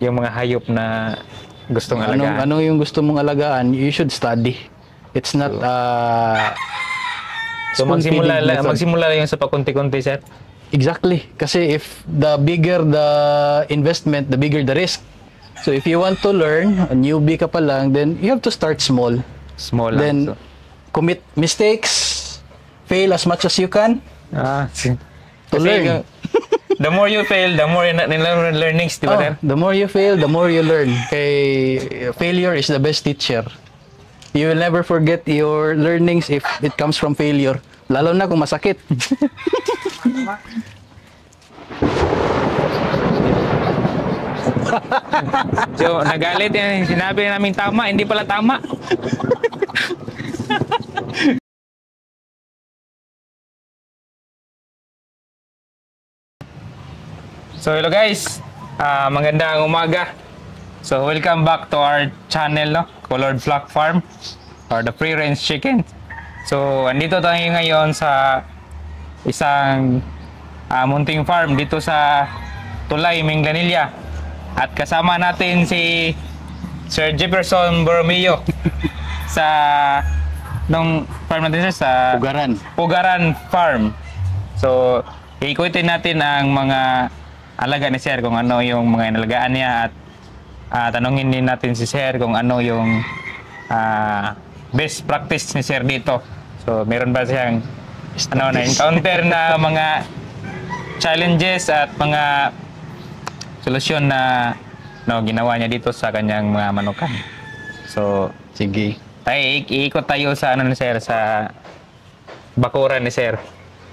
yung mga hayop na gustong alagaan. Ano yung gusto mong alagaan, you should study. It's not So magsimula lang yung sa pakunti-kunti, sir. Exactly. Kasi if the bigger the investment, the bigger the risk. So if you want to learn, a newbie ka pa lang, then you have to start small. Small Then lang. commit mistakes, fail as much as you can to learn. The more you fail, the more learnings, di ba, sir? The more you fail, the more you learn. Kay failure is the best teacher. You will never forget your learnings if it comes from failure. Lalo na kung masakit. So, nagalit yan. Sinabi namin tama, hindi pala tama. So, hello guys. Magandang umaga. So, welcome back to our channel, no? Colored Flock Farm or the Free Range Chicken. So, andito tayo ngayon sa isang munting farm dito sa Tulay, Minglanilla. At kasama natin si Sir Jefferson Borromeo sa nung farm natin sa Pugaran Farm. So, ikutin natin ang mga alaga ni Sir kung ano yung mga inalagaan niya at tanungin din natin si Sir kung ano yung best practice ni Sir dito. So, meron ba siyang na-encounter na mga challenges at mga solusyon na ginawa niya dito sa kanyang mga manukan. So, Sige. Iikot tayo sa ni Sir, sa bakuran ni Sir.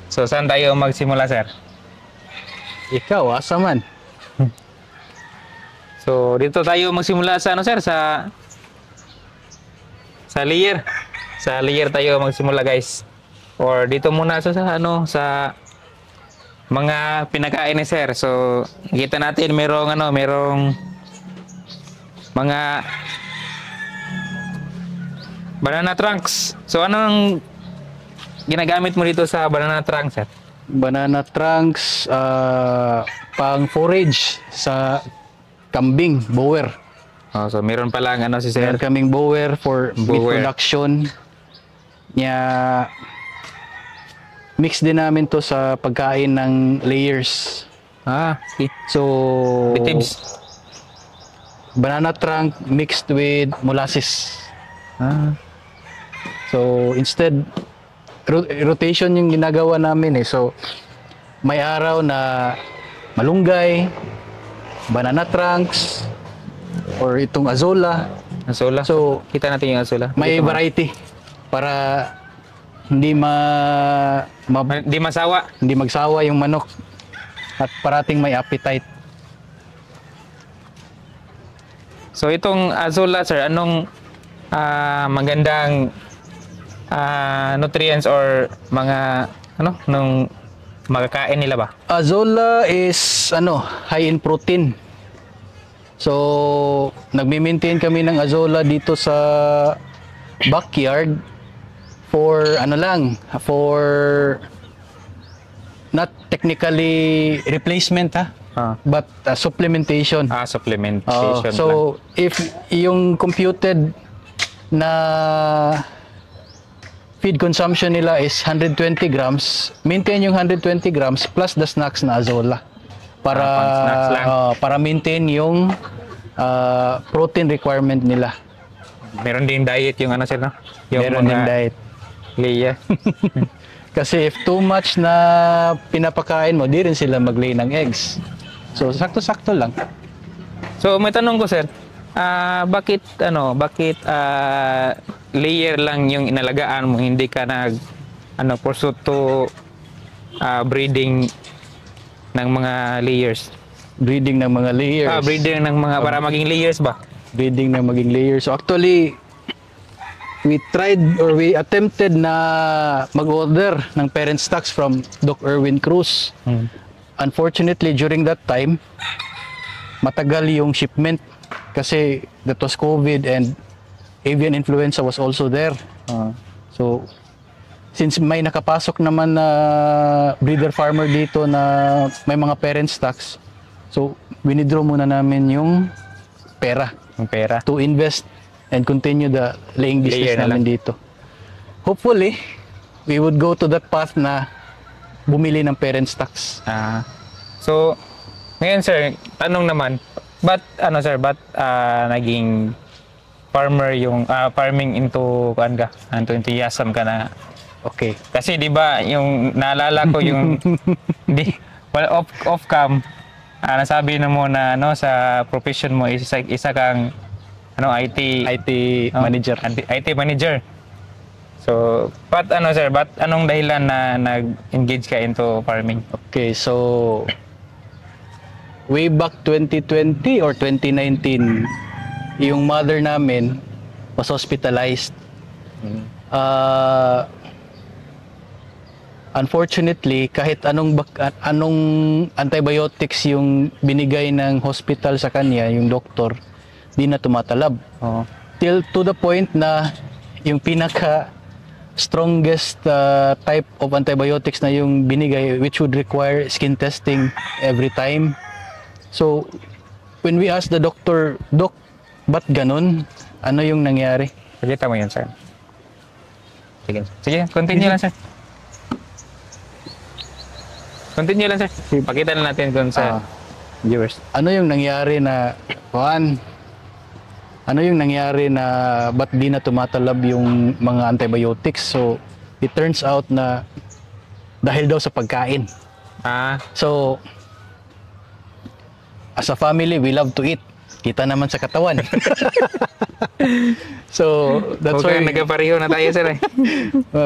So, saan tayo magsimula, Sir? Ikaw, asa man? So, dito tayo magsimula sa Sir, sa layer. Sa layer tayo magsimula, guys. Or dito muna sa mga pinakain ni Sir. So, kita natin merong mga banana trunks. So, anong ginagamit mo dito sa banana trunks, Sir? Banana trunks, pang forage sa kambing, bower. Oh, so meron pa lang si Sir. Meron kaming bower for meat production. Mix din namin to sa pagkain ng layers. Okay. So, Bitibs. Banana trunk mixed with molasses. So, instead, rotation yung ginagawa namin eh. So, may araw na malunggay, banana trunks, or itong azola. Azola. So, kita natin yung azola. May variety para hindi masawa. Hindi magsawa yung manok at parating may appetite. So itong azola, Sir, anong magandang nutrients or mga nung makakain nila ba? Azola is high in protein. So nagme-maintain kami ng azola dito sa backyard for not technically replacement but supplementation. Supplementation. So if yung computed na feed consumption nila is 120 grams, maintain yung 120 grams plus the snacks na azola para maintain yung protein requirement nila. Meron din diet yung Sir, no? Yung meron din diet. Leia. Kasi if too much na pinapakain mo, di rin sila mag-lay ng eggs. So, sakto-sakto lang. So, may tanong ko, Sir. Bakit layer lang yung inalagaan mo, hindi ka pursue to breeding ng mga layers? Breeding ng mga layers. Breeding ng mga para maging layers ba? Breeding ng maging layers. So, actually, we attempted na mag-order ng parent stocks from Doc Erwin Cruz. Unfortunately, during that time, matagal yung shipment kasi that was COVID and avian influenza was also there. So, since may nakapasok naman na breeder farmer dito na may mga parent stocks, so winidraw muna namin yung pera Yung pera. to invest and continue the laying business Layer na namin dito. Hopefully, we would go to that path na bumili ng parent stocks. So, ngayon sir, tanong naman, ba't naging farmer yung farming into enthusiasm ka na? Okay. Kasi 'di ba yung naalala ko yung off cam nasabi na mo na sa profession mo isa kang IT manager. IT manager. So, ba't anong dahilan na nag-engage ka into farming? Okay, so way back 2020 or 2019, yung mother namin was hospitalized. Unfortunately, kahit anong antibiotics yung binigay ng hospital sa kanya, yung doktor, di na tumatalab. Till to the point na yung pinaka strongest type of antibiotics na yung binigay, which would require skin testing every time. So, when we asked the doctor, Doc, ba't ganun? Ano yung nangyari? Pakita mo yun, sir. Sige, continue lang, sir. Continue lang, sir. Pakita na natin kung sa viewers. Ano yung nangyari na, ba't di na tumatalab yung mga antibiotics? So, it turns out na dahil daw sa pagkain. So, as a family, we love to eat. Kita naman sa katawan. So, that's why nagkapareho na tayo, sir.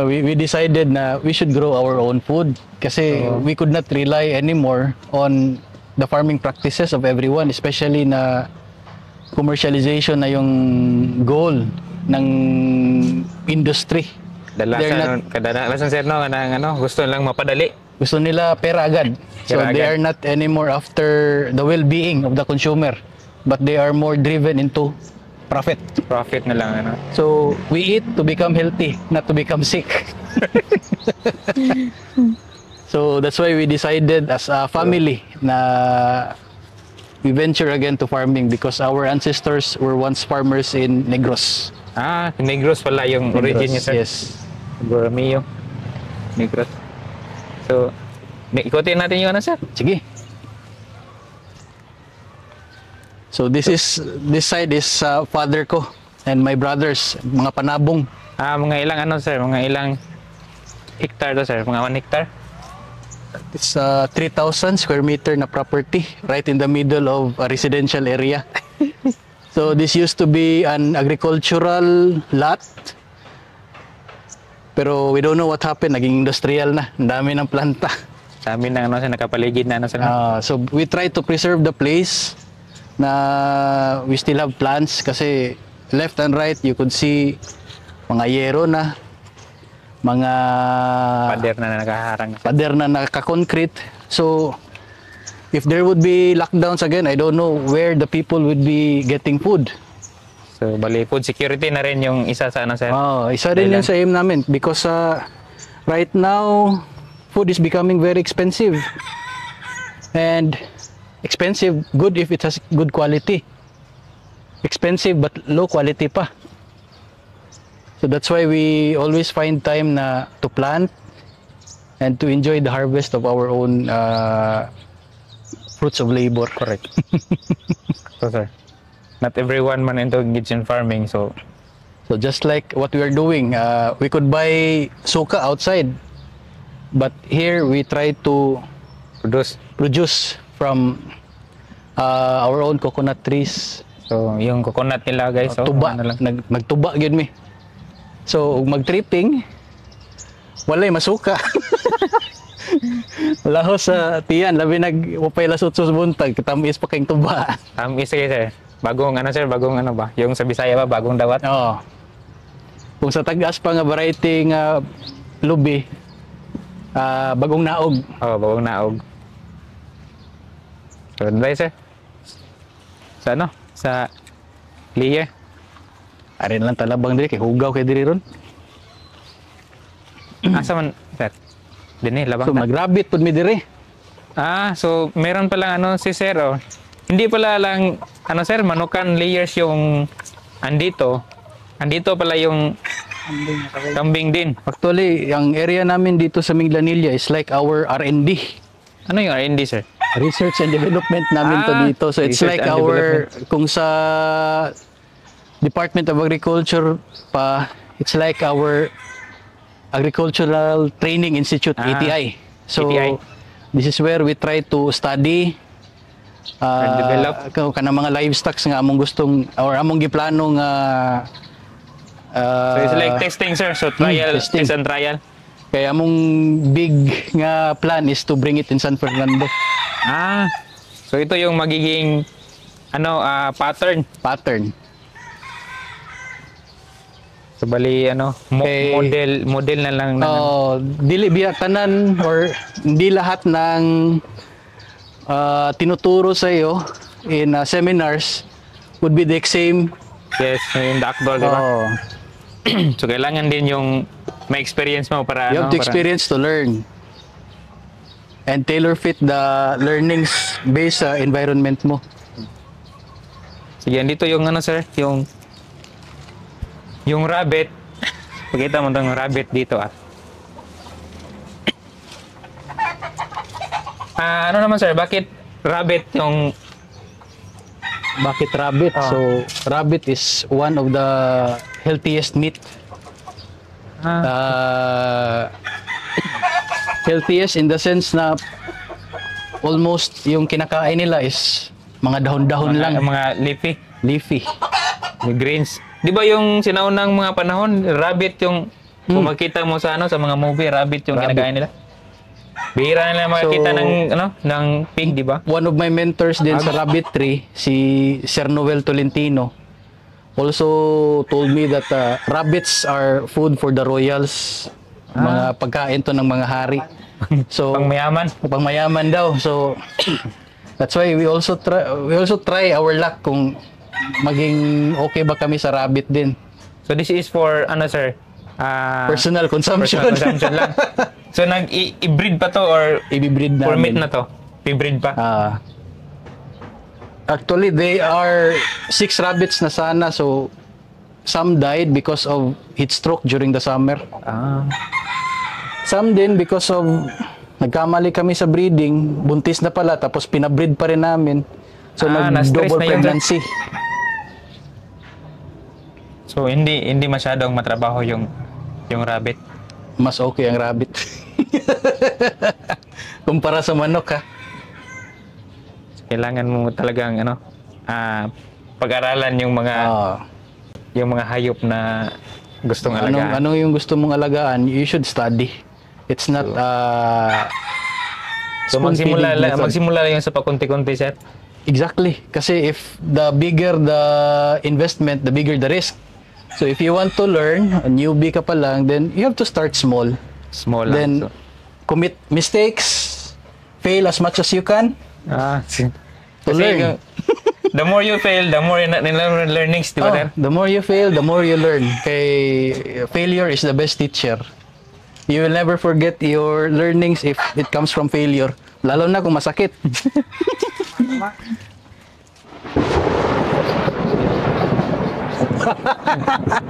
we decided na we should grow our own food kasi we could not rely anymore on the farming practices of everyone, especially na commercialization na yung goal ng industry. Kadalasan, sir, gusto lang mapadali. Gusto nila pera agad. So they are not anymore after the well-being of the consumer, but they are more driven into profit. Profit na lang, So we eat to become healthy, not to become sick. So that's why we decided as a family na we venture again to farming because our ancestors were once farmers in Negros. Negros pala yung origin niya, sir. Yes. Borromeo. Negros. So, ikutin natin yung sir. Sige. So this side is father ko and my brothers, mga panabong. Mga ilang sir, mga ilang hectare to, sir? Mga 1 hectare? It's 3,000 square meter na property right in the middle of a residential area. So this used to be an agricultural lot. Pero we don't know what happened, naging industrial na. Ang dami ng planta. Dami ng nakapaligid na sir. So we try to preserve the place na we still have plants kasi left and right you could see mga yero na, mga pader na naka-concrete. So if there would be lockdowns again, I don't know where the people would be getting food. So bali, food security na rin yung isa sa sir? Isa rin yung sa aim namin because right now food is becoming very expensive. And expensive, good if it has good quality. Expensive but low quality pa. So that's why we always find time to plant and to enjoy the harvest of our own fruits of labor. Correct. So sir, not everyone man engage in farming, so just like what we are doing, we could buy suka outside, but here we try to produce from our own coconut trees. So yung coconut nila, guys, tuba, nagtuba gyud mi. So mag-tripping, walay masuka. Lahos sa tiyan, labi nagupay lasot sa buntag, tamis pa kayong tuba. Tamis kayo, sir. Bagong sir, bagong ba? Yung sa Bisaya ba, bagong dawat? Oo. Kung sa tagas pa nga variety nga lubi, bagong naog. Bagong naog. So, sir? Sa Sa layer? Arin lang talabang diri, kay hugaw kay diri ron. Asa man, sir? Dini, labang So, magrabit pud mi diri. So meron pa lang si sir, hindi pala lang, ano sir, manukan layers yung andito. Andito pala yung kambing din. Actually, ang area namin dito sa Minglanilla is like our R&D. Ano yung R&D sir? Research and development namin to dito. So it's Research like and our, kung sa Department of Agriculture pa, it's like our Agricultural Training Institute, ATI. So ATI. this is where we try to study And develop. kanang mga livestock nga among gustong or among giplano nga So it's like testing sir, so trial, testing. test and trial. kaya among big nga plan is to bring it in San Fernando. So ito yung magiging ano pattern. So bali ano Okay. model na lang na Dili biya tanan or hindi lahat ng tinuturo sa iyo in seminars would be the same. yes, yung the actual, di ba? So kailangan din yung may experience mo para You have to para- experience to learn and tailor fit the learnings based sa environment mo. Sige, dito yung ano sir, yung rabbit. Pakita mo tong rabbit dito ano naman sir, bakit rabbit yung Bakit rabbit? So rabbit is one of the healthiest meat. Healthiest in the sense na almost yung kinakain nila is mga dahon-dahon lang, mga leafy. yung greens. Di ba yung sinaunang mga panahon, rabbit yung kung makita mo sa ano sa mga movie, rabbit yung Rabbit. kinakain nila. Bihira nila makakita So, ng pig, di ba? One of my mentors din sa rabbitry, si Sir Noel Tolentino, also told me that rabbits are food for the royals. Mga pagkain to ng mga hari. So Pangmayaman. pangmayaman daw. So that's why we also try our luck kung maging okay ba kami sa rabbit din. So this is for ano sir? Personal consumption. Personal consumption lang. So nag-i-breed pa to or Ibibreed for meat namin. na to? I-breed pa? Actually, they are 6 rabbits na sana. So some died because of heat stroke during the summer. Some din because of nagkamali kami sa breeding, buntis na pala, tapos pinabreed pa rin namin. So na-stress nag-double na yun, sir. pregnancy. So hindi masyadong matrabaho yung rabbit. Mas okay ang rabbit. Kumpara sa manok ha. Kailangan mo talagang pag-aralan yung mga hayop na gustong alagaan. Ano yung gusto mong alagaan, you should study. It's not So spoon-feeding method. magsimula lang yung sa pakunti-kunti, sir. Exactly. Kasi if the bigger the investment, the bigger the risk. So if you want to learn, a newbie ka pa lang, then you have to start small. Small lang. Then commit mistakes, fail as much as you can. To learn. The more you fail, the more learnings, di ba, sir? The more you fail, the more you learn. Kay failure is the best teacher. You will never forget your learnings if it comes from failure. Lalo na kung masakit.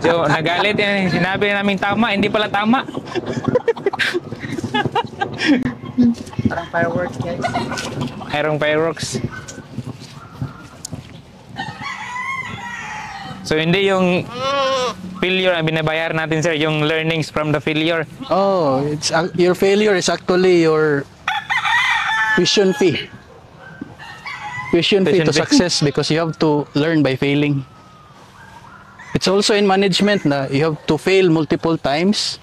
So, nagalit yan. Sinabi namin tama, hindi pala tama. Parang fireworks, guys. Mayroong fireworks. So, hindi yung failure ang binabayar natin, sir. Yung learnings from the failure. Oh, it's your failure is actually your tuition fee. Tuition fee to Tuition fee. success because you have to learn by failing. It's also in management na you have to fail multiple times.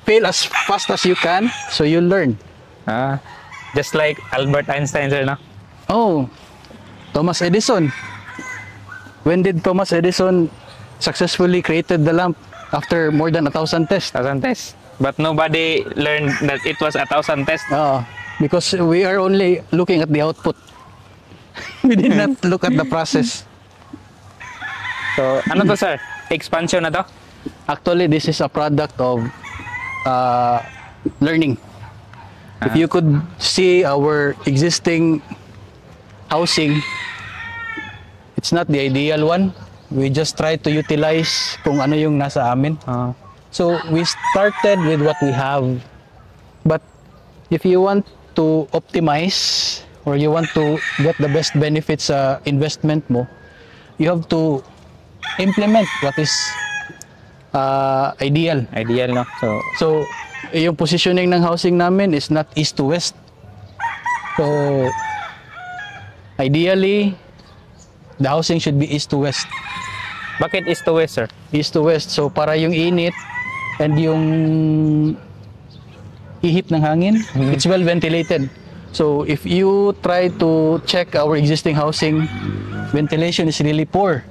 Fail as fast as you can so you learn. Just like Albert Einstein, sir, no? Oh, Thomas Edison. When did Thomas Edison successfully created the lamp after more than 1,000 tests? 1,000 tests. But nobody learned that it was 1,000 tests. Because we are only looking at the output. We did not look at the process. So, ano to, sir? Expansion na to? Actually, this is a product of learning. If you could see our existing housing, it's not the ideal one. We just try to utilize kung ano yung nasa amin. So we started with what we have. But if you want to optimize or you want to get the best benefits sa investment mo, you have to implement what is ideal. Ideal, no? So yung positioning ng housing namin is not east to west. So ideally, the housing should be east to west. Bakit east to west, sir? East to west. So para yung init and yung ihip ng hangin, it's well ventilated. So if you try to check our existing housing, ventilation is really poor.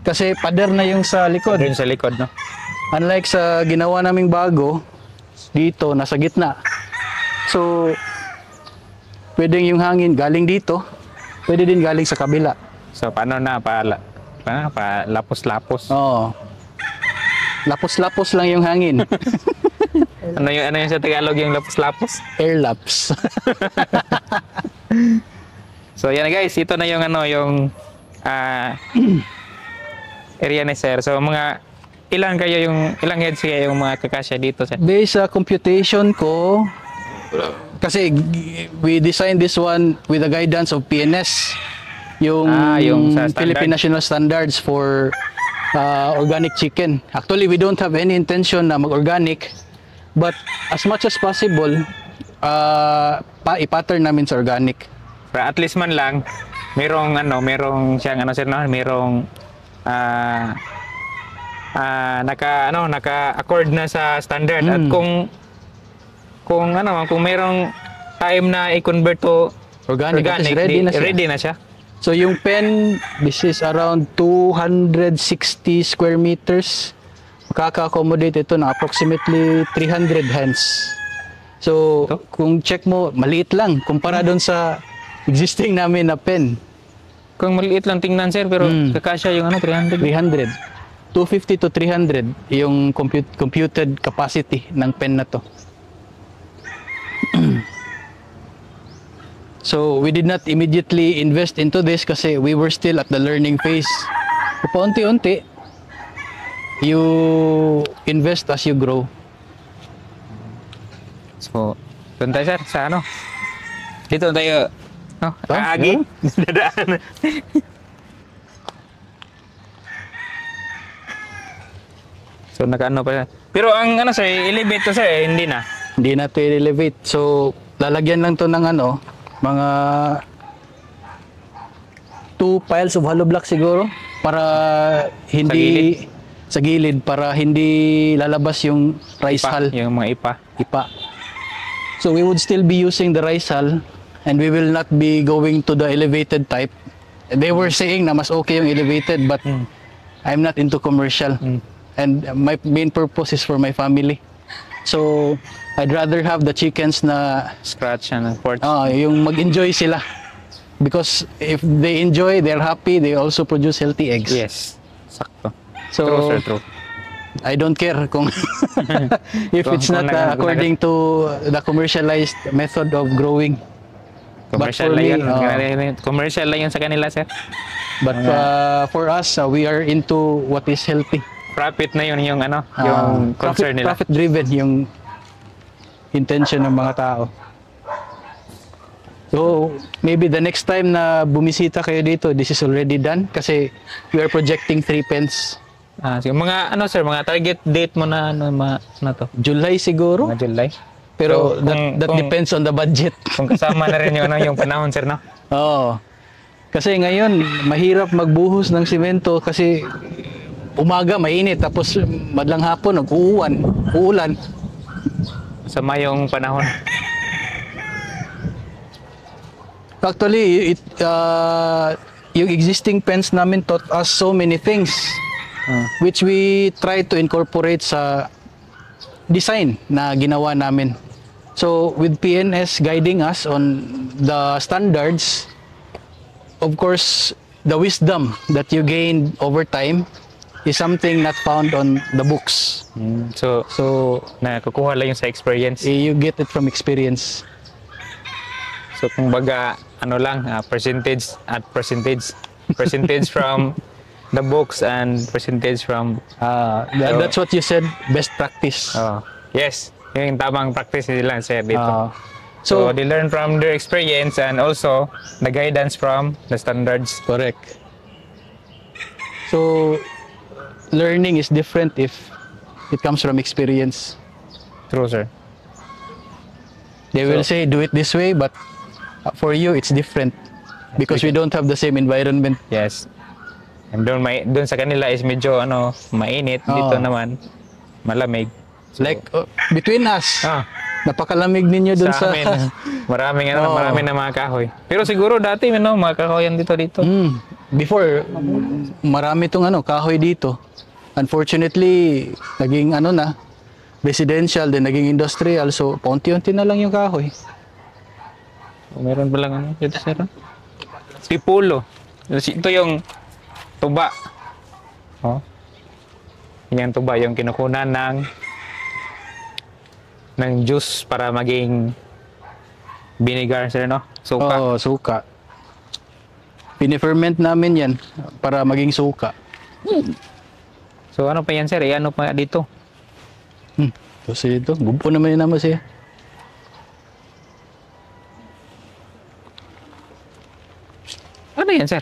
Kasi pader na yung sa likod. Doon sa likod, no? Unlike sa ginawa naming bago, dito, nasa gitna. So, pwedeng yung hangin galing dito, pwede din galing sa kabila. So, paano na? Lapos-lapos. Oo. Lapos-lapos lang yung hangin. Ano yung sa Tagalog yung lapos-lapos? Air laps. So, yan guys. Ito na yung area ni sir. So, ilang heads kaya yung mga kakasya dito, sir? Based sa computation ko, kasi we designed this one with the guidance of PNS. Yung sa standard. Philippine National Standards for organic chicken. Actually, we don't have any intention na mag-organic, but as much as possible, i-pattern namin sa organic. Para at least man lang, merong siyang sir, no? Merong naka-accord na sa standard. At kung merong time na i-convert to Organic, ready na siya. So yung pen, this is around 260 square meters. Makaka-accommodate ito ng approximately 300 hens. So kung check mo, maliit lang kumpara doon sa existing namin na pen. Kung maliit lang tingnan, sir, pero kakasya yung 300. 250 to 300 yung computed capacity ng pen na to. So we did not immediately invest into this kasi we were still at the learning phase. Paunti-unti, you invest as you grow. So, doon tayo, sir, sa dito tayo, no? Kaagi. Dadaan. So, naka-ano pa siya. Pero ang sir, elevate to, sir, hindi na. Hindi na to elevate. So, lalagyan lang to ng mga 2 piles of hollow block siguro para hindi sa gilid para hindi lalabas yung rice hull. Yung mga ipa. So we would still be using the rice hull and we will not be going to the elevated type. They were saying na mas okay yung elevated but I'm not into commercial. And my main purpose is for my family. So I'd rather have the chickens na scratch and porch. Yung mag-enjoy sila. Because if they enjoy, they're happy, they also produce healthy eggs. Yes. Sakto. So, true, sir, true. I don't care kung if it's not according to the commercialized method of growing. Commercial lang yun. Commercial lang yun sa kanila, sir. But for us, we are into what is healthy. Profit na yun yung yung concern nila. Profit driven yung intention ng mga tao. So, maybe the next time na bumisita kayo dito, this is already done kasi we are projecting 3 pens. So, mga sir, mga target date mo na to? July siguro. Mga July. Pero so, that depends on the budget. Kung kasama na rin yung panahon, sir, no? Oo. Kasi ngayon, mahirap magbuhos ng simento kasi umaga mainit tapos madlang hapon uulan. Sama yung panahon. Actually, yung existing pens namin taught us so many things which we try to incorporate sa design na ginawa namin. So, with PNS guiding us on the standards, of course, the wisdom that you gain over time is something not found on the books. So nakukuha lang yung sa experience. You get it from experience. So kumbaga percentage at percentage. percentage from the books and percentage from That's what you said, best practice. yes, yung tamang practice nila sir dito. So, So they learn from their experience and also the guidance from the standards. correct. So, learning is different if it comes from experience. True sir. They will say, do it this way, but for you, it's different. Because we don't have the same environment. Yes. And doon sa kanila is medyo mainit, dito naman malamig. Like, between us, Ah, napakalamig ninyo dun sa sa... amin, maraming na mga kahoy. Pero siguro dati mga kahoyan dito. Before, marami tong kahoy dito. Unfortunately, naging residential, then naging industrial. So, paunti-unti na lang yung kahoy. Meron pa lang dito sir. Sipulo. Ito yung tuba. Oh. Yan tuba yung kinukunan ng juice para maging vinegar sir Suka. Oo, suka. Piniferment namin yan para maging suka. So ano pa yan sir? Ano pa dito? Kasi ito, gumpo naman yun naman siya. Ano yan sir?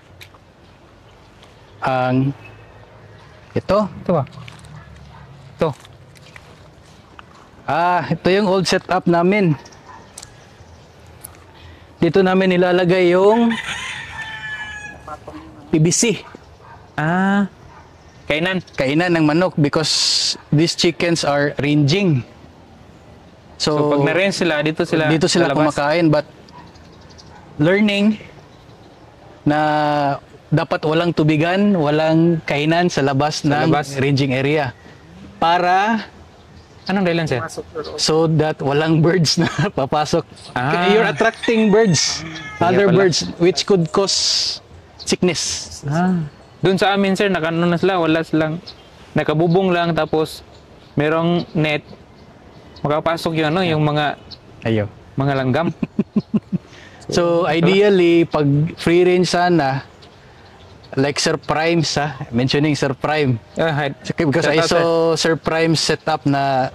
Ito. Ito ba? Ito. Ito yung old setup namin. Dito namin nilalagay yung PVC. Kainan ng manok because these chickens are ranging. So pag na-range sila, dito sila lalabas. kumakain, but learning na dapat walang tubigan, walang kainan sa labas ng ranging area. Para anong dahilan sir? so that walang birds na papasok. You're attracting birds, other birds which could cause sickness. Doon sa amin sir, na sila, wala silang nakabubong lang tapos merong net. Makapasok yung mga langgam. So ideally, pag free range sana, like Sir Prime mentioning Sir Prime. Because I saw Sir Prime setup na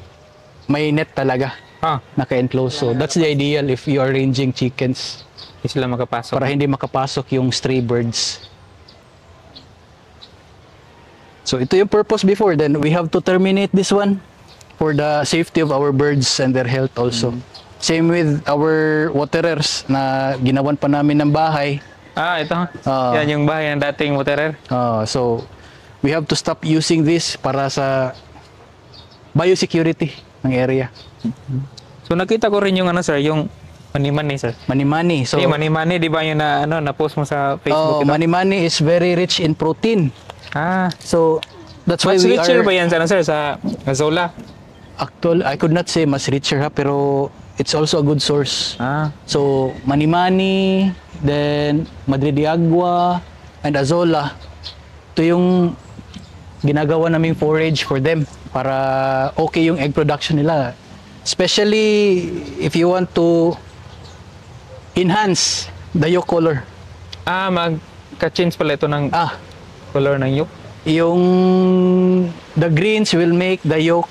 may net talaga. Naka-enclose. So that's the ideal if you are ranging chickens. Hindi sila makapasok. Para hindi makapasok yung stray birds. So ito yung purpose before. Then we have to terminate this one for the safety of our birds and their health also. Same with our waterers na ginawan pa namin ng bahay. Ito. Yan yung bahay ng dating waterer. So we have to stop using this para sa biosecurity ng area. So nakita ko rin yung sir, yung Mani-Mani sir. Mani-Mani. So Mani-Mani, di ba yung na-post mo sa Facebook? Mani-Mani is very rich in protein. So that's why much we richer are... ba yan sir sa Zola? Actually, I could not say mas richer pero it's also a good source. So Mani-Mani, then Madre de Agua, and Azola. Ito yung ginagawa naming forage for them para okay yung egg production nila. Especially if you want to enhance the yolk color. Magka-change pala ito ng color ng yolk. The greens will make the yolk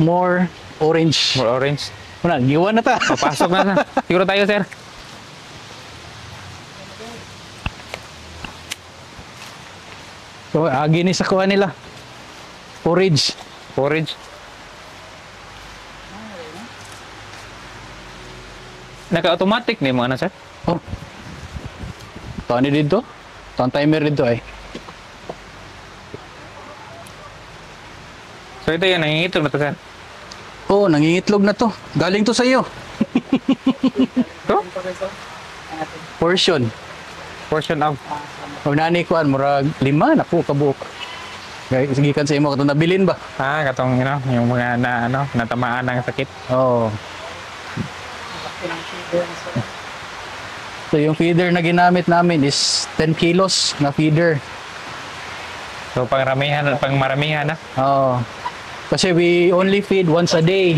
more orange. More orange. Giwan na ta. Papasok na. Siguro tayo sir. So, ginis sa kuha nila. Forage. Naka-automatic na yung mga sir? Taon dito? Taon timer dito ay. So ito yan, nangingitlog na to sir? Nangingitlog na to. Galing to sa iyo. Ito? Portion of. Nani kuan murag 5 na po kabuok. Sige kan sa imo katong nabilin ba? Katong yung mga natamaan ng sakit. So yung feeder na ginamit namin is 10 kilos na feeder. So pang maramihan na? Kasi we only feed once a day.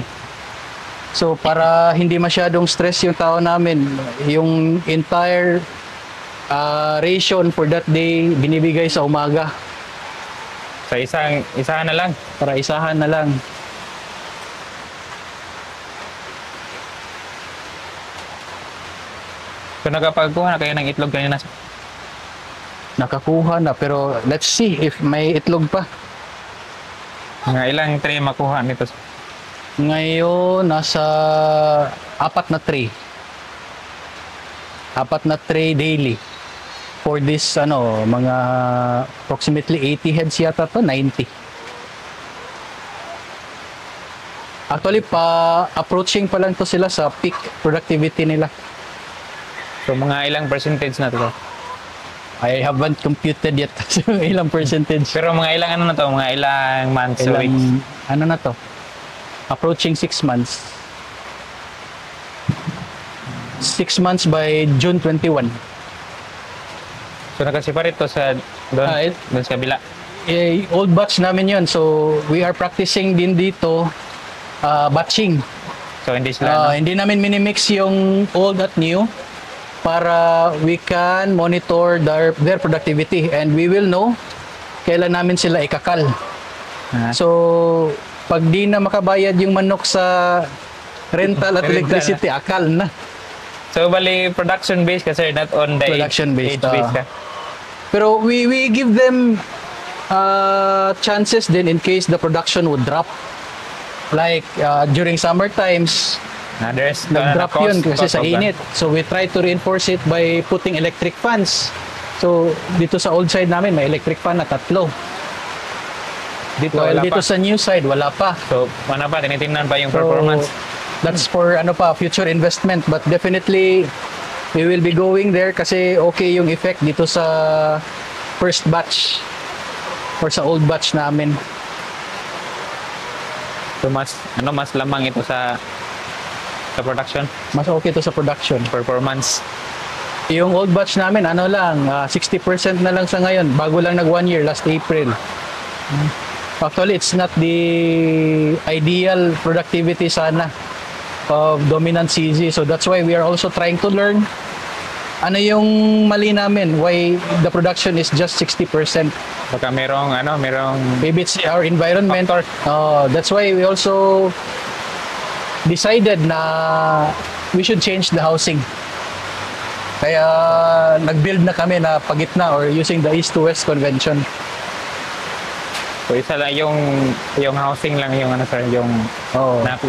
So para hindi masyadong stress yung tao namin, yung entire ration for that day binibigay sa umaga Sa isahan na lang. para isahan na lang. So nakapagkuha na kayo ng itlog kanina. Nakakuha na pero let's see if may itlog pa. Mga ilang tray makuha nito. Ngayon nasa 4 na tray. 4 na tray daily. For this mga approximately 80 heads yata to 90. Actually approaching pa lang to sila sa peak productivity nila. So mga ilang percentage na to? I haven't computed yet ilang percentage. Pero mga ilang ano na to? Mga ilang months or weeks? Ano na to? Approaching 6 months. 6 months by June 21. So nakaseparate to sa doon, doon sa kabila. Old batch namin yon. So we are practicing din dito batching. So hindi sila Hindi namin minimix yung old at new para we can monitor their productivity and we will know kailan namin sila ikakal. So pag di na makabayad yung manok sa rental at electricity, akal na. So bali production based kasi not on the Production age based, based ka. Pero we give them chances din in case the production would drop. Like during summer times, There's nag-drop yun kasi sa of init. So we try to reinforce it by putting electric fans. So dito sa old side namin may electric fan na 3. Dito While wala dito pa. sa new side wala pa. So ano pa, tinitingnan pa yung So, performance. that's for future investment, but definitely we will be going there kasi okay yung effect dito sa first batch or sa old batch namin. So mas lamang ito sa production Mas okay to sa production. performance. Yung old batch namin, 60% na lang sa ngayon. Bago lang nag 1 year, last April. Actually, it's not the ideal productivity sana of dominant CZ. So that's why we are also trying to learn ano yung mali namin, why the production is just 60%. Baka merong Maybe it's our environment. That's why we also decided na we should change the housing. Kaya nag-build na kami na pagitna or using the east to west convention. so isa lang yung housing lang yung yung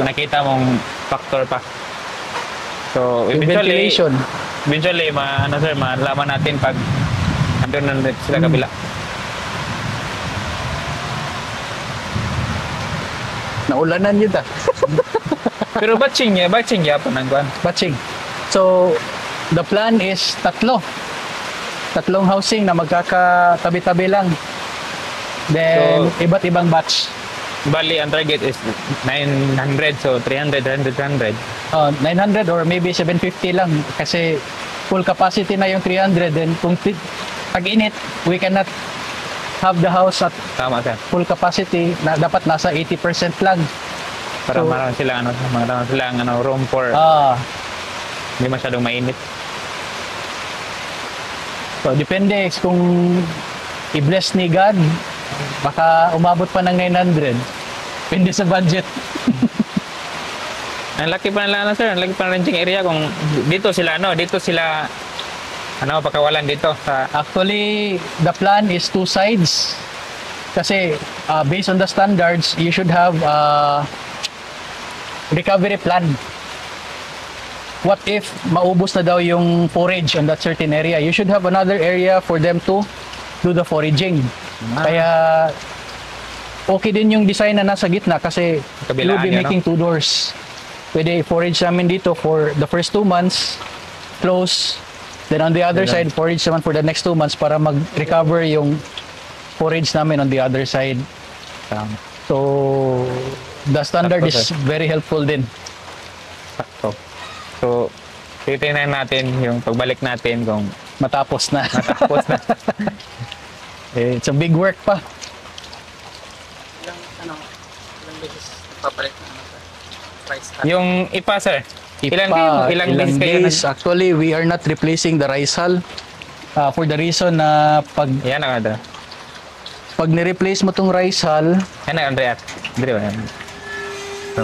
nakita mong factor pa. So Yung ventilation. eventually malaman natin pag andun na sila kabila. Naulanan yun Pero batching po nang kuan. batching. So, the plan is 3. 3 housing na magkakatabi-tabi lang. Then, iba't ibang batch. Bali ang target is 900, so 300, 100. 900 or maybe 750 lang kasi full capacity na yung 300. Then, kung pag-init, we cannot have the house at Tama sir. full capacity na dapat nasa 80% lang. Para So, meron silang room for hindi masyadong mainit. So, depende kung i-bless ni God, baka umabot pa ng 900. Depende sa budget. Ang laki pa nila sir, ang laki pa ng renting area kung dito sila pakawalan dito sa Actually, the plan is 2 sides. Kasi based on the standards, you should have recovery plan. What if maubos na daw yung forage on that certain area? You should have another area for them to do the foraging. Kaya okay din yung design na nasa gitna kasi Kabilaan you'll be yan, making 2 doors. Pwede forage namin dito for the first 2 months, close. Then on the other side, forage naman for the next 2 months para mag-recover yung forage namin on the other side. So, the standard Sakto, is very helpful din. sakto. So, titingnan natin yung pagbalik natin kung Matapos na. matapos na. It's a big work pa. Ilang beses papalit na price cut. Yung ipa sir, ilang Ilang days kayo days. Actually, we are not replacing the rice hull. For the reason na Yan ang ada. pag ni-replace mo tong rice hull, Yan ang Andrea. Dire ba?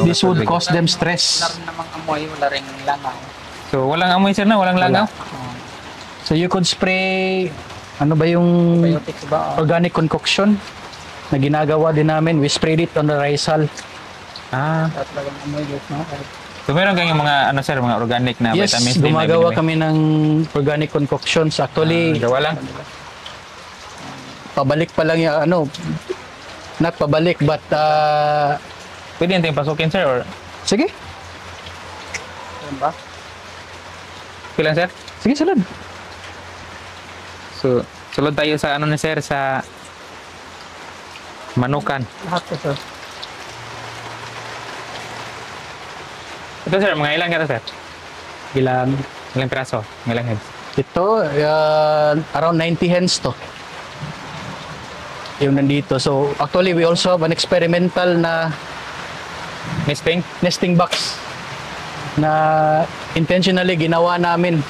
this would cause them stress. Wala rin namang amoy, wala rin langaw. So walang amoy sir na, walang langaw. So you could spray, ano ba yung Biotics ba? organic concoction na ginagawa din namin. We sprayed it on the rice hull. Ah. Wala talagang amoy guys, no? Kahit So meron kayong mga ano sir, mga organic na Yes, vitamins din na gumagawa binibigay? kami ng organic concoctions. Actually, Gawa lang. pabalik pa lang yung ano, not pabalik but Pwede yung pasukin sir or sige, yun ba? pilang sir? sige salad. So sulod tayo sa ano ni sir sa manukan. Lahat ko, sir. Ito sir, mga ilang kata sir? Ilang Ilang piraso? Mga ilang heads? ito, around 90 hens to. Yung nandito. So actually we also have an experimental na Nesting? nesting box na intentionally ginawa namin.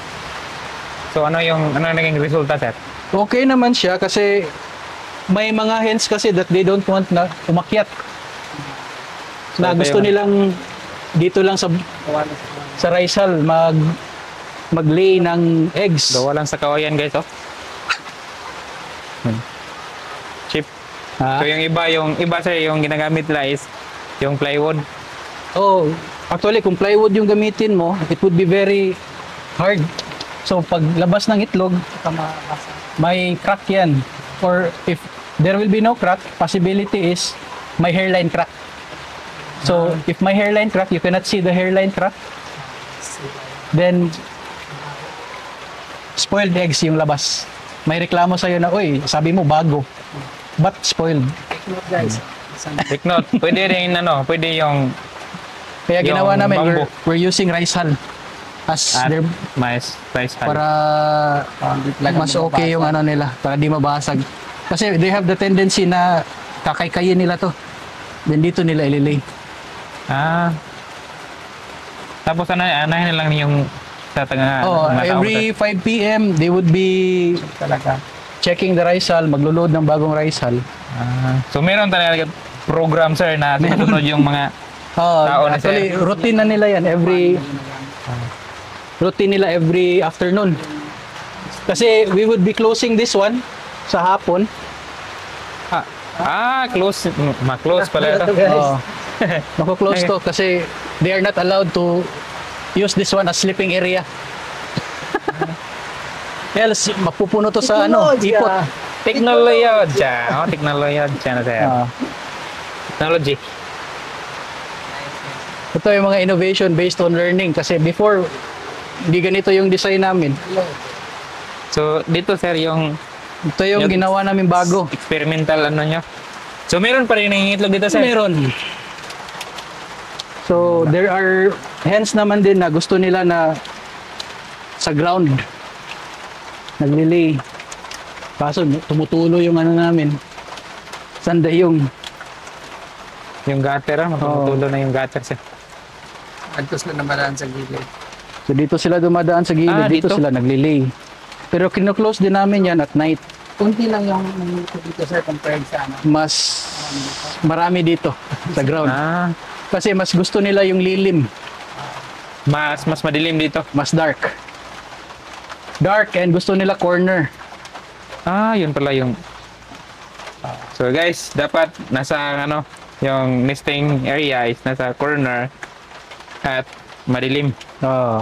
So ano naging resulta sir? Okay naman siya kasi may mga hens kasi that they don't want na umakyat. Na So, ito gusto yun. nilang dito lang sa Wala sa rice hull mag-lay ng eggs. Gawa lang sa kawayan guys oh. Cheap. Ha? So yung iba sir, yung ginagamit nila is yung plywood. Oh, actually kung plywood yung gamitin mo, it would be very hard. So pag labas ng itlog, kamabasa. may crack yan. Or if there will be no crack, possibility is may hairline crack. So if my hairline crack, you cannot see the hairline crack, then spoiled eggs yung labas. May reklamo sa'yo na, oy, sabi mo bago, but spoiled. Take note, guys. Take note. Pwede rin pwede yung Kaya Yung ginawa namin, bamboo. we're using rice hull as their, mais rice hull. para mas okay yung ano nila, para di mabasag. Kasi they have the tendency na kakaykayin nila to. Then dito nila ililay. Ah. Tapos anahin lang yung sa taga Oh, mga tao, every sir. 5 p.m. they would be Talaga. checking the rice hull, maglo-load ng bagong rice hull. So meron talaga program sir na sinusunod yung mga Oh, Tao na, actually sir. routine na nila yan routine nila every afternoon. Kasi we would be closing this one sa hapon. close ma-close pala ito. Oh. Mako-close to kasi they are not allowed to use this one as sleeping area. Else mapupuno to sa ano, ipot. Teknolohiya. Teknolohiya na sir. Ah. Technology. Ito yung mga innovation based on learning kasi before hindi ganito yung design namin. So dito sir yung Ito yung Yung- ginawa namin bago. experimental niya. So meron pa rin ng itlog dito sir. Meron. So there are hens naman din na gusto nila na sa ground naglilay. Kaso tumutulo yung ano namin. Sanday yung Yung gutter magtutulo na yung gutter sir. Agtos na naman sa gilid. so dito sila dumadaan sa gilid, dito dito? sila naglilay. Pero kino-close din namin yan at night. Kunti lang yung nandito dito, sir, compared sa ano. Mas marami dito sa ground. Kasi mas gusto nila yung lilim, Mas madilim dito. mas dark. Dark and gusto nila corner. Yun pala yung So guys, dapat nasa yung nesting area is nasa corner at madilim. Oh.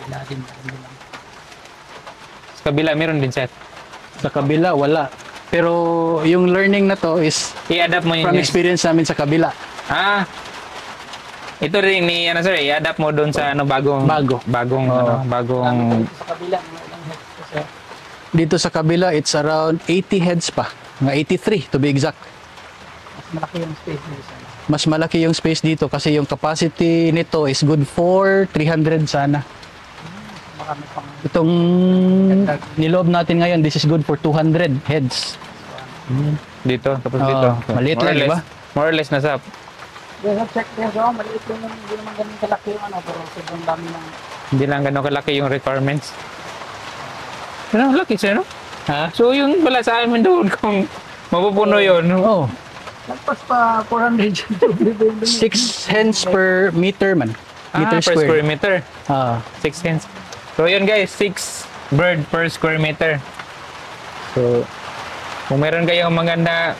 Lalim. Sa kabila meron din set. Sa kabila, wala. Pero yung learning na to is I-adapt mo yun. from guys. experience namin sa kabila. Ito rin ni sir, i-adapt mo doon sa bagong bagong Oo. bagong Sa kabila, mga ilang heads ko, sir. Dito sa kabila, it's around 80 heads pa. Mga 83 to be exact. Mas malaki yung space nila, sir. Mas malaki yung space dito kasi yung capacity nito is good for 300 sana. Marami pang Itong niloob natin ngayon, this is good for 200 heads. dito tapos Oo, dito. maliit More or lang, di less- ba? More or less nasa check din, so maliit lang yung hindi naman ganun kalaki yung pero sobrang dami ng hindi lang ganun kalaki yung requirements. Ano, laki sir, no? Ha? So, yun pala sa amin doon kung mapupuno yun. Oh, Lagpas pa 400 6 hens per meter man. Meter Per square meter. Ah, 6 hens. So, yun guys, 6 bird per square meter. So, kung meron kayong maganda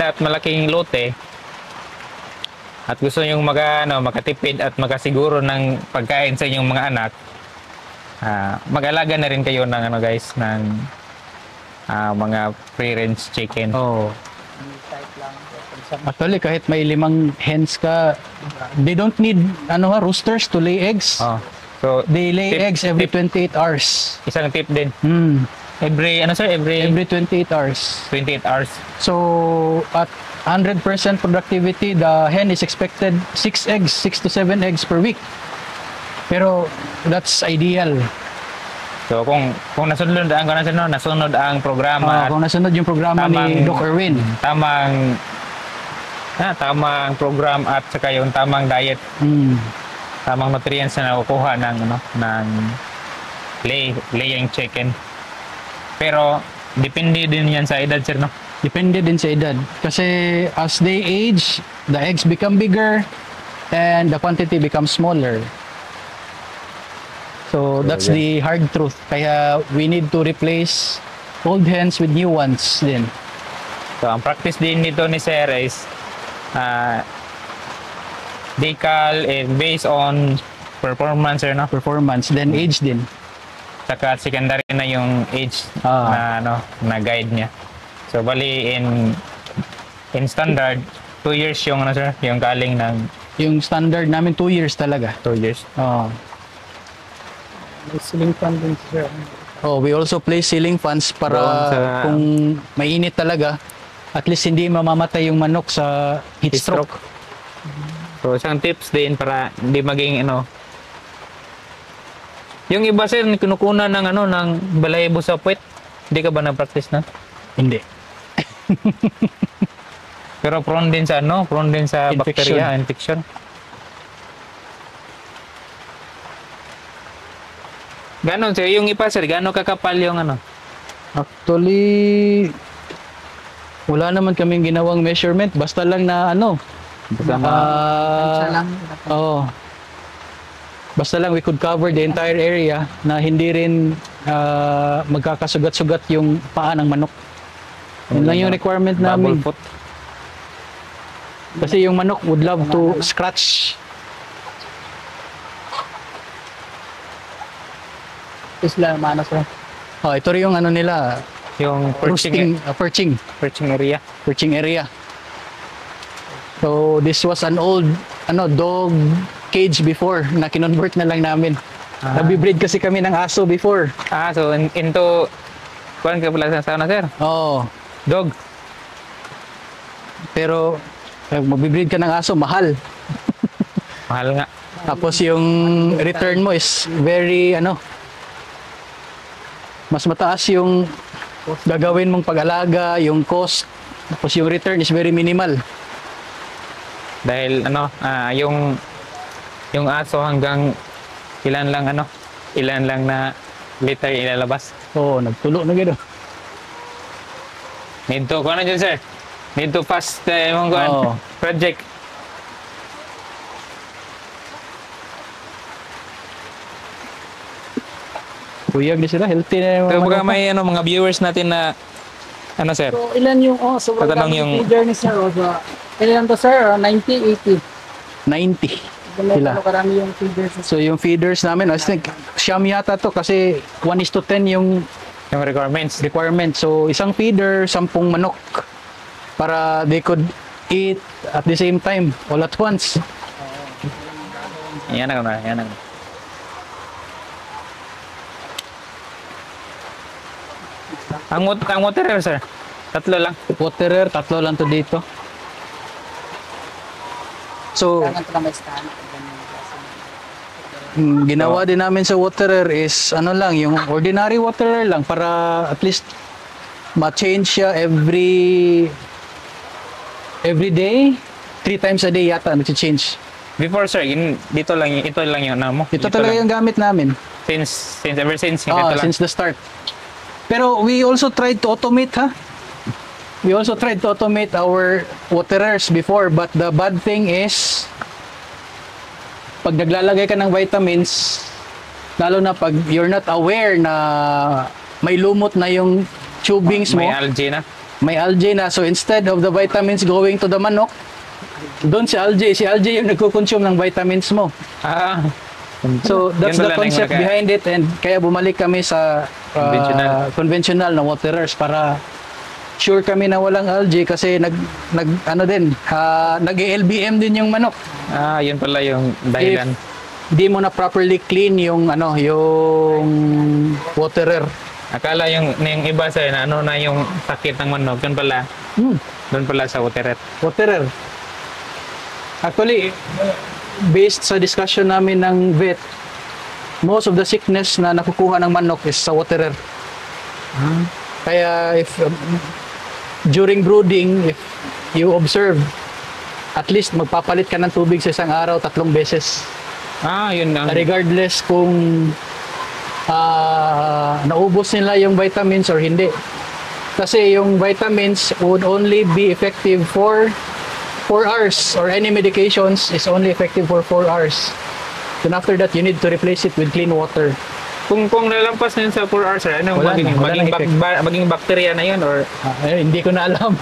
at malaking lote, at gusto nyong makatipid at makasiguro ng pagkain sa inyong mga anak, mag-alaga na rin kayo ng guys, ng mga free-range chicken. oh. type lang. Actually, kahit may 5 hens ka, they don't need roosters to lay eggs. Oh. So, They lay tip- eggs every tip. 28 hours. isang tip din. Every Every 28 hours. 28 hours. So, at 100% productivity, the hen is expected 6 to 7 eggs per week. Pero, that's ideal. So, kung nasunod ang programa at Kung nasunod yung programa ni Tamang- Doc Erwin. tamang program at saka yung tamang diet, Mm. tamang nutrients na nakukuha ng laying chicken. Pero depende din yan sa edad, sir, no? Depende din sa edad. Kasi as they age, the eggs become bigger and the quantity becomes smaller. So that's the hard truth. Kaya we need to replace old hens with new ones din. So ang practice din nito ni sir is decal based on performance, sir, no? Performance, then age din. Saka secondary na yung age Ah. na guide niya. So bali in standard 2 years yung sir, yung galing ng Yung standard namin 2 years talaga. 2 years. Oh. May ceiling fan din sir. Oh, we also place ceiling fans para Doon sa- kung mainit talaga, at least hindi mamamatay yung manok sa heat stroke. So isang tips din para hindi maging yung iba sir kinukuna ng balahibo sa puwet. Hindi ka ba na-practice na? Hindi. Pero prone din sa Infection. bacteria, infection. Ganon sir, yung iba sir, gano'n kakapal yung Actually, wala naman kaming ginawang measurement. Basta lang na Siya lang. oh, basta lang we could cover the entire area na hindi rin magkakasugat-sugat yung paa ng manok. Yun lang yung requirement namin. bubble foot. Kasi yung manok would love to scratch. Isla mana sir. Oh, ito rin yung nila, Yung perching perching area. area. So this was an old dog cage before na kinonvert na lang namin. Nabibreed kasi kami ng aso before. So into kuan ka pala sa sauna sir? Oh, Dog. pero mabibreed ka ng aso, mahal. Mahal nga. Tapos yung return mo is very mas mataas yung gagawin mong pag-alaga, yung cost. Tapos yung return is very minimal. Dahil yung aso hanggang ilan lang na liter ilalabas. Oo, nagtulo na gano'n. Need to, dyan sir? Need to fast yung Oo. project. Kuyag din sila, healthy na yung So, mga baka manok. may mga viewers natin na sir? So ilan yung so Tatanong yung yung- feeder ni sir ilan to sir? 90, 80. 90 Sila. sila. Karami yung feeder sa So yung feeders namin, I think, siyam yata to kasi 1:10 yung Yung requirements. requirement. So isang feeder, 10 manok para they could eat at the same time, all at once. Yan na. Ang water sir? Tatlo lang. Waterer, 3 lang to dito. So, kailangan pala may stand. ginawa din namin sa waterer is lang, yung ordinary waterer lang para at least ma-change siya every day, 3 times a day yata nag-change. Before sir, ito lang yung mo. Ito talaga yung gamit namin. Ever since yung ito lang. Since the start. Pero we also tried to automate, ha? We also tried to automate our waterers before, but the bad thing is pag naglalagay ka ng vitamins, lalo na pag you're not aware na may lumot na yung tubings mo, May algae na. may algae na. So instead of the vitamins going to the manok, doon si algae yung nagko-consume ng vitamins mo. Ah. So that's Yun the pala na yung concept naka- behind it, and kaya bumalik kami sa conventional na waterers para sure kami na walang algae kasi nag-LBM din yung manok. Ah, yun pala yung dahilan. Di mo na properly clean yung yung waterer. Akala yung iba sir na ano na yung sakit ng manok, yun pala. Doon pala sa waterer. Waterer. Actually, based sa discussion namin ng vet, most of the sickness na nakukuha ng manok is sa waterer. Kaya if during brooding, if you observe, at least magpapalit ka ng tubig sa isang araw 3 beses. Ah, yun ang Regardless kung naubos nila yung vitamins or hindi. Kasi yung vitamins would only be effective for 4 hours, or any medications is only effective for 4 hours. Then after that, you need to replace it with clean water. kung nalampas na yun sa 4 hours sir, ano Wala na, wala nang effect. maging bacteria na yun or Hindi ko na alam.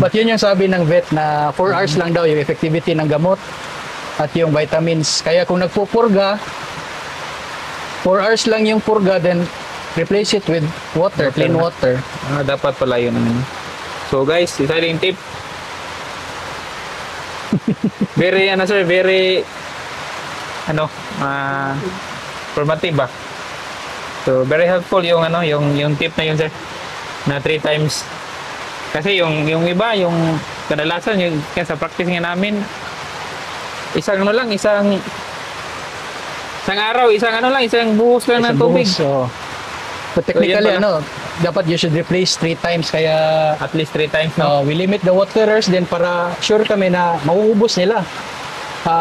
But yun yung sabi ng vet na 4 hours lang daw yung effectivity ng gamot at yung vitamins. Kaya kung nagpupurga, 4 hours lang yung purga, then replace it with water, clean na. water. dapat pala yun. So guys, isa rin tip. Very sir, very formative ba? So very helpful yung yung tip na yun sir. Na 3 times. Kasi yung iba, yung kadalasan yung sa practice nga namin, isang araw, isang buhos lang ng tubig. So, but technically, dapat you should replace 3 times. Kaya At least 3 times, no? we limit the waterers then para sure kami na mauubos nila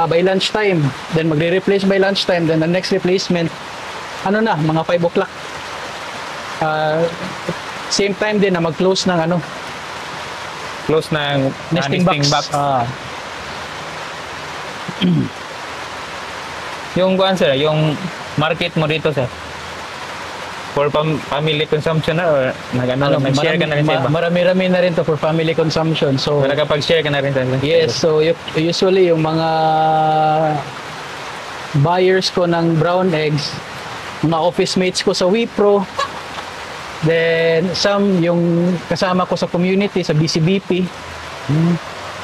by lunchtime. Then magre-replace by lunchtime. Then the next replacement, mga 5 o'clock. Same time din na mag-close ng Close ng nesting box. Yung sir, yung market mo dito sir, for family consumption na or nag-share ka na rin sa iba? Marami-rami na rin to for family consumption. So, Nakapag-share ka na rin sa iba? yes, so usually yung mga buyers ko ng brown eggs, mga office mates ko sa Wipro, then some yung kasama ko sa community sa BCBP.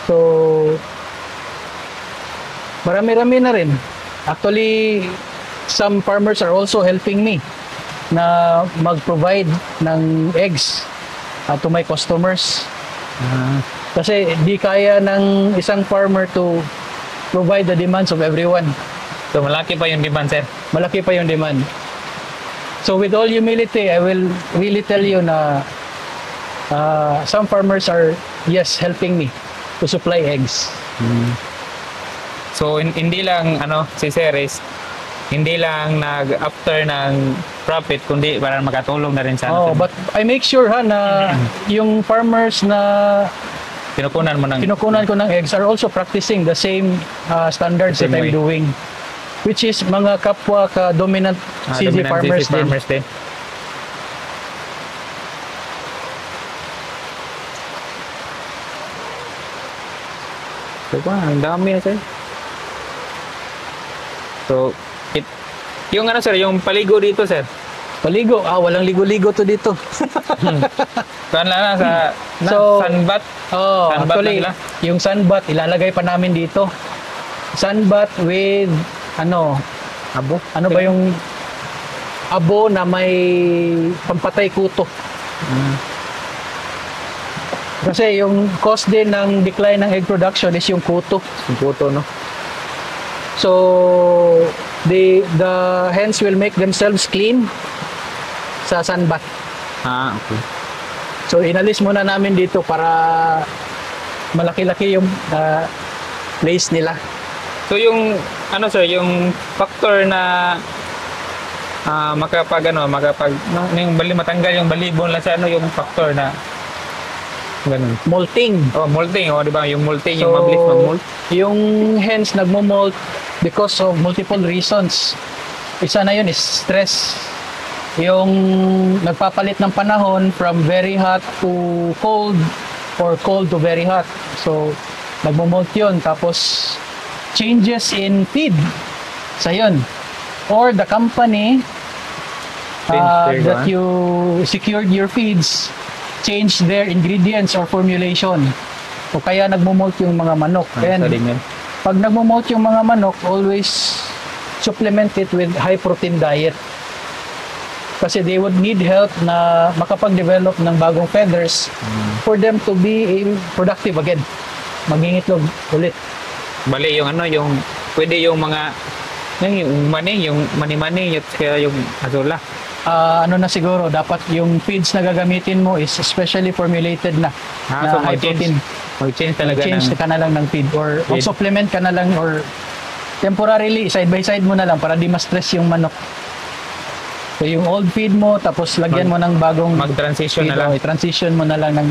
So marami-rami na rin. Actually, some farmers are also helping me na mag-provide ng eggs to my customers. Kasi di kaya ng isang farmer to provide the demands of everyone. So malaki pa yung demand sir? Malaki pa yung demand. So with all humility, I will really tell you na some farmers are, yes, helping me to supply eggs. So hindi lang si sir is hindi lang after ng profit kundi para makatulong na rin sa But I make sure na yung farmers na kinukunan ko ng eggs are also practicing the same standards Same that I'm way. doing, which is mga kapwa ka dominant CZ farmers din. Diba? Ang dami na sir. So, yung sir, yung paligo dito sir. Paligo, walang ligo-ligo to dito. Saan lang sa sunbath? Sunbath Actually, lang yung sunbath ilalagay pa namin dito. Sunbath with Abo? ano ba yung abo na may pampatay kuto. Kasi yung cause din ng decline ng egg production is yung kuto. Yung puto, no? So the hens will make themselves clean sa sunbath. Okay. So inalis muna namin dito para malaki-laki yung place nila. So yung sir, yung factor na yung matanggal yung balibon lang sa ano yung factor na ganun. Molting. Oh, molting, oh, di ba? Yung molting, yung mabilis mag-molt. Yung hens nagmo-molt because of multiple reasons. Isa na yun is stress. Yung nagpapalit ng panahon from very hot to cold or cold to very hot. So, nagmo-molt yun. Tapos, changes in feed. Sa yun. Or the company that you secured your feeds change their ingredients or formulation. O kaya nagmo-molt yung mga manok. And pag nagmo-molt yung mga manok, always supplement it with high protein diet. Kasi they would need help na makapag-develop ng bagong feathers for them to be productive again. Mangingitlog ulit. Bali yung ano, yung pwede yung mga yung mani-mani, kaya yung azula. Ano na siguro, dapat yung feeds na gagamitin mo is specially formulated na So high protein. Mag-change talaga Change ka na lang ng feed or feed. supplement ka na lang or temporarily side by side mo na lang para di ma-stress yung manok. So yung old feed mo tapos lagyan mo ng bagong mag-transition feed, na lang. i-transition mo na lang ng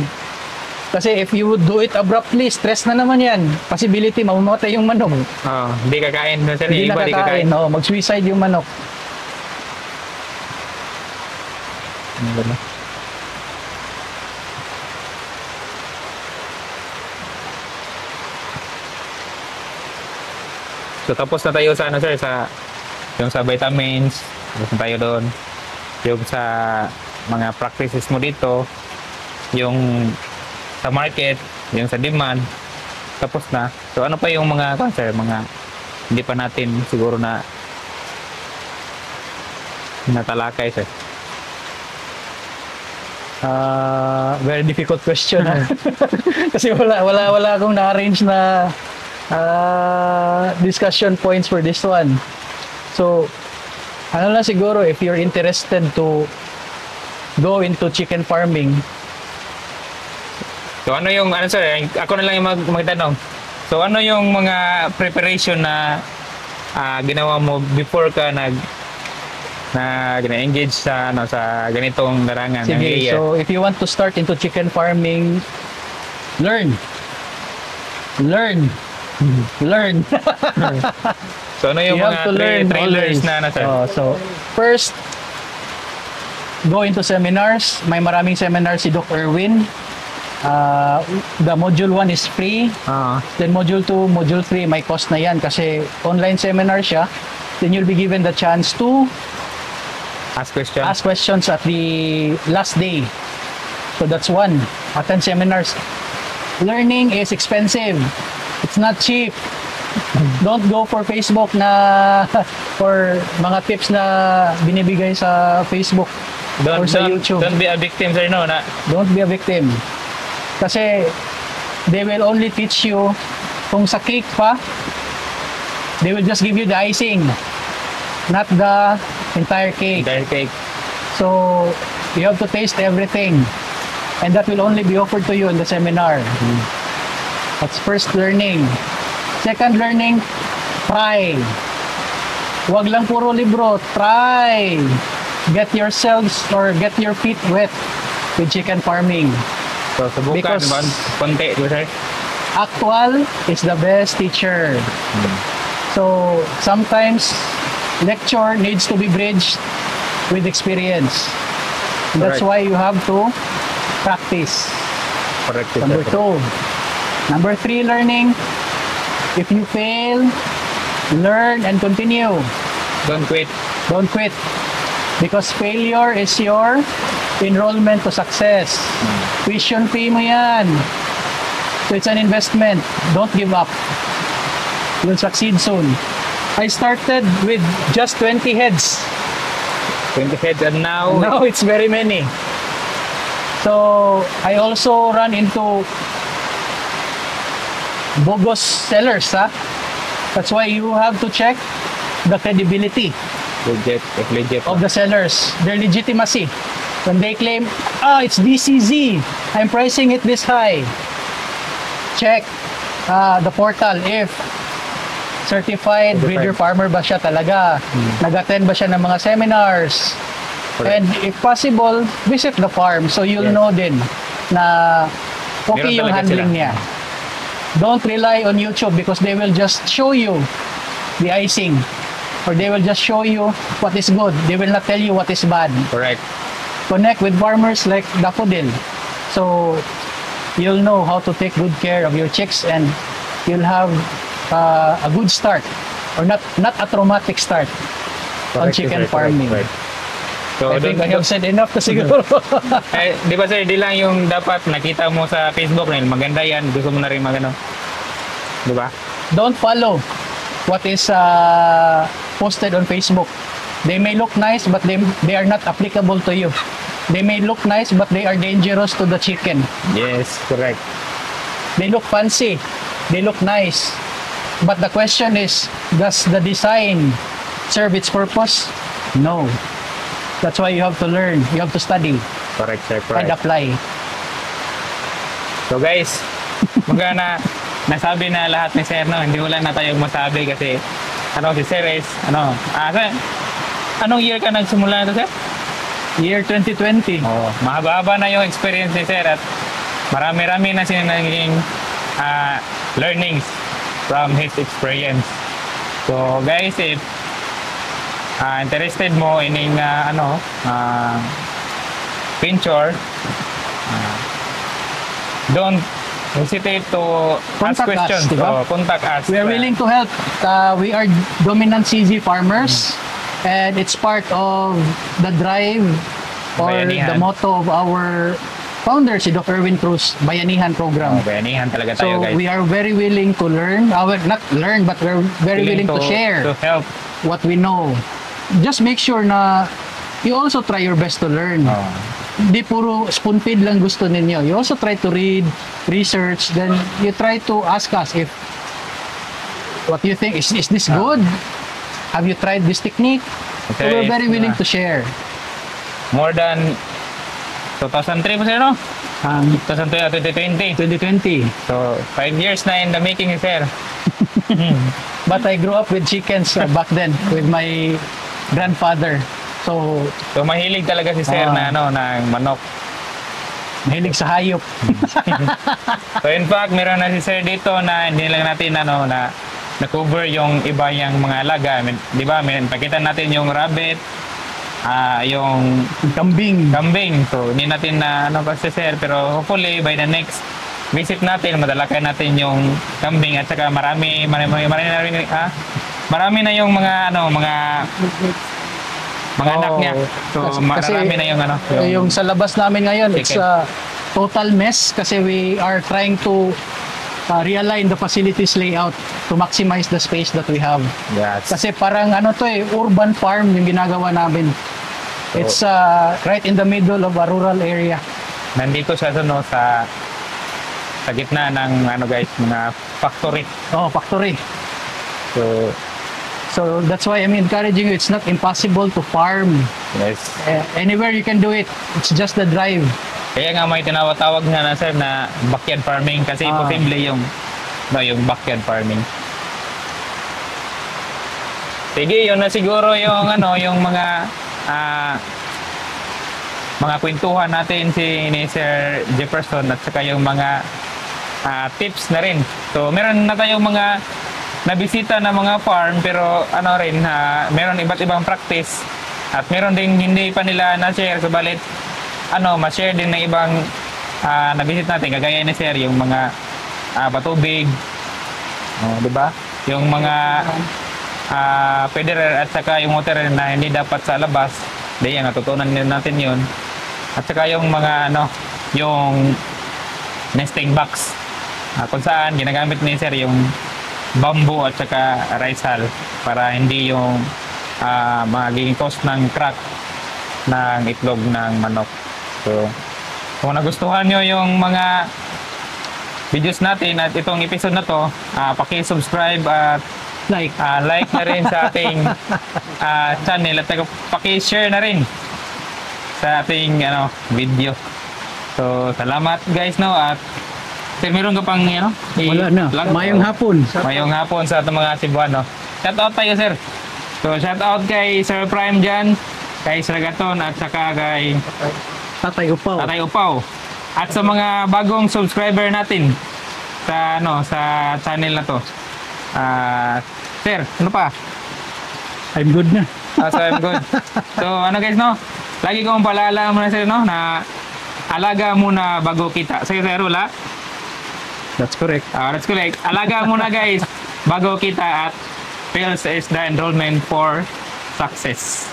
kasi if you would do it abruptly, stress na naman yan. Possibility mamamatay yung manok. Hindi kakain. Hindi na kakain. Mag-suicide yung manok. So tapos na tayo sa ano sir, yung sa vitamins, tapos na tayo doon. Yung sa mga practices mo dito, yung sa market, yung sa demand, tapos na. So ano pa yung mga sir, mga hindi pa natin siguro na natalakay sir? Very difficult question. Kasi wala akong na-arrange na discussion points for this one. So, ano lang siguro, if you're interested to go into chicken farming. So ano yung, ano sir, ako na lang yung magtanong. So ano yung mga preparation na ginawa mo before ka engage sa sa ganitong larangan? Sige, so if you want to start into chicken farming, learn. So ano yung You mga have to learn trailers always. na sir? So first, go into seminars. May maraming seminars si Doc Erwin. The module 1 is free. Then module 2, module 3 may cost na yan kasi online seminar siya. Then you'll be given the chance to Ask questions at the last day. So that's one. Attend seminars. Learning is expensive. It's not cheap. Don't go for Facebook na for mga tips na binibigay sa Facebook or sa YouTube. Don't be a victim sir, no? Don't be a victim. Kasi they will only teach you kung sa cake pa, they will just give you the icing, not the entire cake. So you have to taste everything, and that will only be offered to you in the seminar. That's first learning. Second learning, try. Huwag lang puro libro, try. Get yourselves or get your feet wet with chicken farming. So subukan ba konti sir? Actual is the best teacher. So sometimes lecture needs to be bridged with experience. And that's why you have to practice. Correct. Number 2. Number 3, learning. If you fail, learn and continue. Don't quit. Don't quit. Because failure is your enrollment to success. Tuition fee mo yan. So it's an investment. Don't give up. You'll succeed soon. I started with just 20 heads. 20 heads and now Now it's very many. So I also run into bogus sellers. That's why you have to check the credibility legit. of the sellers, their legitimacy. When they claim, it's DCZ, I'm pricing it this high. Check the portal if certified breeder farmer ba siya talaga? Nag-attend ba siya ng mga seminars? Correct. And if possible, visit the farm so you'll know din na okay Meron yung talaga handling sila. niya. Don't rely on YouTube because they will just show you the icing or they will just show you what is good. They will not tell you what is bad. Correct. Connect with farmers like Daffodil. So you'll know how to take good care of your chicks and you'll have a good start or not a traumatic start on Correct, chicken sir. farming. Correct. So, I think I don't- have said enough to siguro. Eh, di ba sir, di lang yung dapat nakita mo sa Facebook na yun, maganda yan, gusto mo na rin magano. Di ba? Don't follow what is posted on Facebook. They may look nice but they are not applicable to you. They may look nice but they are dangerous to the chicken. Yes, correct. They look fancy. They look nice. But the question is, does the design serve its purpose? No. That's why you have to learn. You have to study Correct, sir. and Correct. apply. So guys, magana nasabi na lahat ni Sir, no? Hindi wala na tayong masabi kasi si Sir is, sir, anong year ka nagsimula na to, Sir? Year 2020. Oh, mahaba-haba na yung experience ni Sir at marami-rami na siya naging learnings from his experience. So guys, if interested mo in pincher, don't hesitate to ask Contact us, questions. diba? So, contact us. We are willing to help. We are dominant CZ farmers and it's part of the drive or Bayanihan. the motto of our founder, si Dr. Erwin Cruz, Bayanihan program. Bayanihan talaga tayo, So guys. we are very willing to learn, not learn, but we're very willing to share To help. what we know. Just make sure na you also try your best to learn. Oh. Hindi puro spoon feed lang gusto ninyo. You also try to read, research, then you try to ask us if what you think, is this good? Have you tried this technique? So Okay. we're very willing to share. More than 2003 po sir, no? 2020. 2020. So, 5 years na in the making, sir. But I grew up with chickens back then with my grandfather. So, So, mahilig talaga si sir na ng manok. mahilig sa hayop. So, in fact, meron na si sir dito na hindi lang natin na na-cover yung iba yung mga alaga. Di ba? Pakita natin yung rabbit, yung Kambing. kambing. So, hindi natin na pa si sir. Pero hopefully, by the next visit natin, madalakan natin yung kambing at saka marami na rin, marami na yung mga anak niya. So, Kasi marami na yung yung sa labas namin ngayon, it's chicken. a total mess kasi we are trying to realign the facilities layout to maximize the space that we have. Yes. Kasi parang urban farm yung ginagawa namin. It's right in the middle of a rural area. Nandito siya sa gitna ng guys, mga factory. Oh, factory. So, So that's why I'm encouraging you. It's not impossible to farm. yes. Anywhere you can do it. It's just the drive. Kaya nga may tinawag nga na sir na backyard farming kasi posible yung backyard farming. Sige, yun na siguro yung yung mga kwentuhan natin ni Sir Jefferson at saka yung mga tips na rin. So meron na tayong mga nabisita na mga farm pero meron iba't ibang practice at meron ding hindi pa nila na-share, subalit ma-share din ng ibang nabisit natin kagaya ni Sir yung mga patubig, di ba? Yung mga federer at saka yung water na hindi dapat sa labas, diyan natutunan natin yun. At saka yung mga yung nesting box kung saan ginagamit ni Sir yung bamboo at saka rice hull para hindi yung magiging cause ng crack ng itlog ng manok. So, kung nagustuhan nyo yung mga videos natin at itong episode na to, paki-subscribe at like na rin sa ating channel at paki-share na rin sa ating video. So, salamat guys at Sir, meron ka pang ano? Wala na. Plug? Mayong hapon. Mayong hapon sa ating mga Cebuano. Shout out tayo, sir. So, shout out kay Sir Prime dyan, kay Sir Gaton, at saka kay Tatay Upaw. Tatay Upaw. At sa mga bagong subscriber natin sa sa channel na to. Sir, ano pa? I'm good na. So I'm good. So ano guys, no? Lagi kong paalala muna sir, no, na alaga muna bago kita. Sige sir, wala? That's correct. That's correct. Alaga muna guys bago kita, at fails is the enrollment for success.